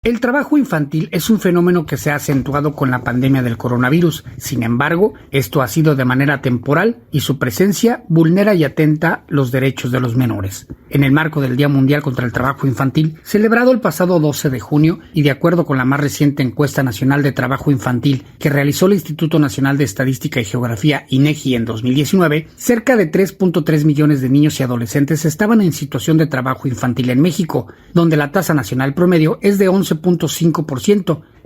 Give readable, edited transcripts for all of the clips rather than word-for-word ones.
El trabajo infantil es un fenómeno que se ha acentuado con la pandemia del coronavirus. Sin embargo, esto ha sido de manera temporal y su presencia vulnera y atenta los derechos de los menores. En el marco del Día Mundial contra el Trabajo Infantil, celebrado el pasado 12 de junio y de acuerdo con la más reciente encuesta nacional de trabajo infantil que realizó el Instituto Nacional de Estadística y Geografía INEGI en 2019, cerca de 3.3 millones de niños y adolescentes estaban en situación de trabajo infantil en México, donde la tasa nacional promedio es de 11.5%,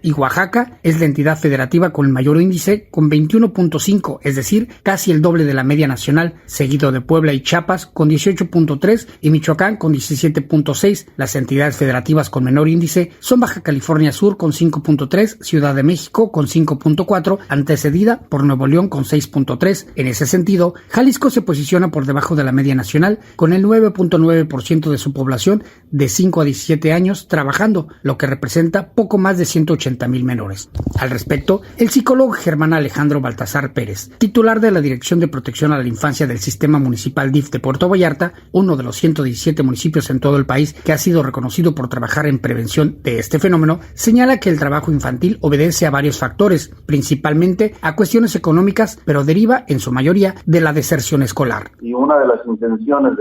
y Oaxaca es la entidad federativa con el mayor índice con 21.5, es decir, casi el doble de la media nacional, seguido de Puebla y Chiapas con 18.3 y Michoacán con 17.6. Las entidades federativas con menor índice son Baja California Sur con 5.3, Ciudad de México con 5.4, antecedida por Nuevo León con 6.3. En ese sentido, Jalisco se posiciona por debajo de la media nacional con el 9.9% de su población de 5 a 17 años trabajando, lo que representa poco más de 180,000 menores. Al respecto, el psicólogo Germán Alejandro Baltasar Pérez, titular de la Dirección de Protección a la Infancia del Sistema Municipal DIF de Puerto Vallarta, uno de los 117 municipios en todo el país que ha sido reconocido por trabajar en prevención de este fenómeno, señala que el trabajo infantil obedece a varios factores, principalmente a cuestiones económicas, pero deriva en su mayoría de la deserción escolar. Y una de las intenciones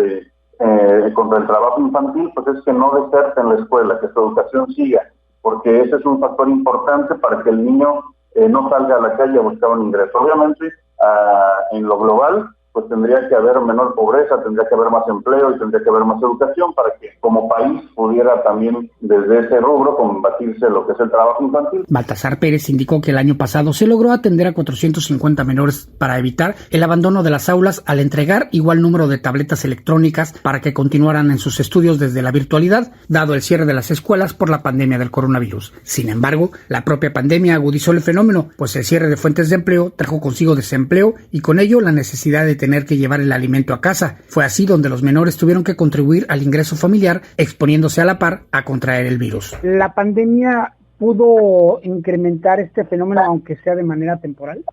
contra el trabajo infantil pues es que no deserten la escuela, que su educación siga, porque ese es un factor importante para que el niño no salga a la calle a buscar un ingreso. Obviamente, en lo global, pues tendría que haber menor pobreza, tendría que haber más empleo y tendría que haber más educación para que como país pudiera también desde ese rubro combatirse lo que es el trabajo infantil. Baltasar Pérez indicó que el año pasado se logró atender a 450 menores para evitar el abandono de las aulas al entregar igual número de tabletas electrónicas para que continuaran en sus estudios desde la virtualidad, dado el cierre de las escuelas por la pandemia del coronavirus. Sin embargo, la propia pandemia agudizó el fenómeno, pues el cierre de fuentes de empleo trajo consigo desempleo y con ello la necesidad de tener que llevar el alimento a casa. Fue así donde los menores tuvieron que contribuir al ingreso familiar, exponiéndose a la par a contraer el virus. ¿La pandemia pudo incrementar este fenómeno, aunque sea de manera temporal?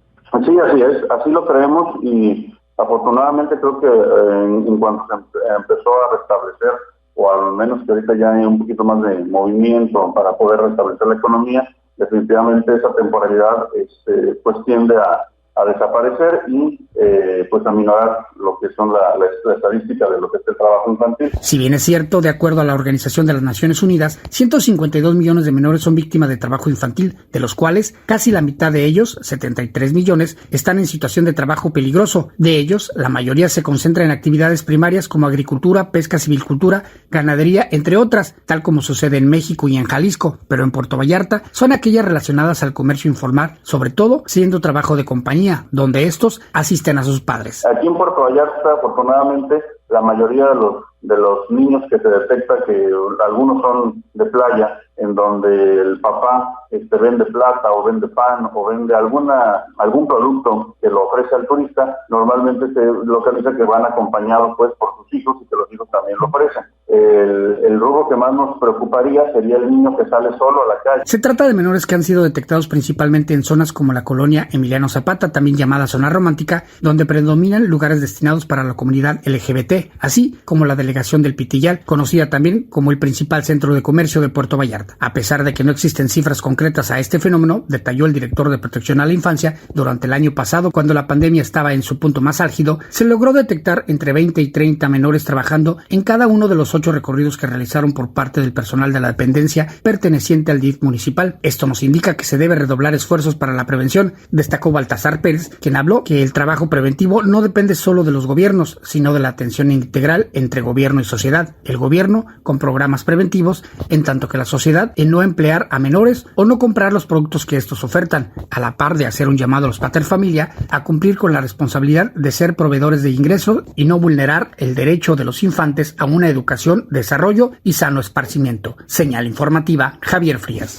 Sí, así es, así lo creemos y afortunadamente creo que en cuanto se empezó a restablecer, o al menos que ahorita ya hay un poquito más de movimiento para poder restablecer la economía, definitivamente esa temporalidad pues tiende a desaparecer y pues a minorar lo que son la estadística de lo que es el trabajo infantil. Si bien es cierto, de acuerdo a la Organización de las Naciones Unidas, 152 millones de menores son víctimas de trabajo infantil, de los cuales casi la mitad de ellos, 73 millones, están en situación de trabajo peligroso. De ellos, la mayoría se concentra en actividades primarias como agricultura, pesca, silvicultura, ganadería, entre otras, tal como sucede en México y en Jalisco, pero en Puerto Vallarta son aquellas relacionadas al comercio informal, sobre todo siendo trabajo de compañía, donde estos asisten a sus padres. Aquí en Puerto Vallarta, afortunadamente, la mayoría de los niños que se detecta, que algunos son de playa, en donde el papá vende plata o vende pan o vende algún producto que lo ofrece al turista, normalmente se localiza que van acompañados pues por sus hijos y que los hijos también lo ofrecen. El rubro que más nos preocuparía sería el niño que sale solo a la calle. Se trata de menores que han sido detectados principalmente en zonas como la colonia Emiliano Zapata, también llamada Zona Romántica, donde predominan lugares destinados para la comunidad LGBT, así como la delegación del Pitillal, conocida también como el principal centro de comercio de Puerto Vallarta. A pesar de que no existen cifras concretas a este fenómeno, detalló el director de Protección a la Infancia, durante el año pasado, cuando la pandemia estaba en su punto más álgido, se logró detectar entre 20 y 30 menores trabajando en cada uno de los 8 recorridos que realizaron por parte del personal de la dependencia perteneciente al DIF municipal. Esto nos indica que se debe redoblar esfuerzos para la prevención, destacó Baltasar Pérez, quien habló que el trabajo preventivo no depende solo de los gobiernos, sino de la atención integral entre gobierno y sociedad. El gobierno con programas preventivos, en tanto que la sociedad en no emplear a menores o no comprar los productos que estos ofertan, a la par de hacer un llamado a los paterfamilia a cumplir con la responsabilidad de ser proveedores de ingresos y no vulnerar el derecho de los infantes a una educación, desarrollo y sano esparcimiento. Señal informativa, Javier Frías.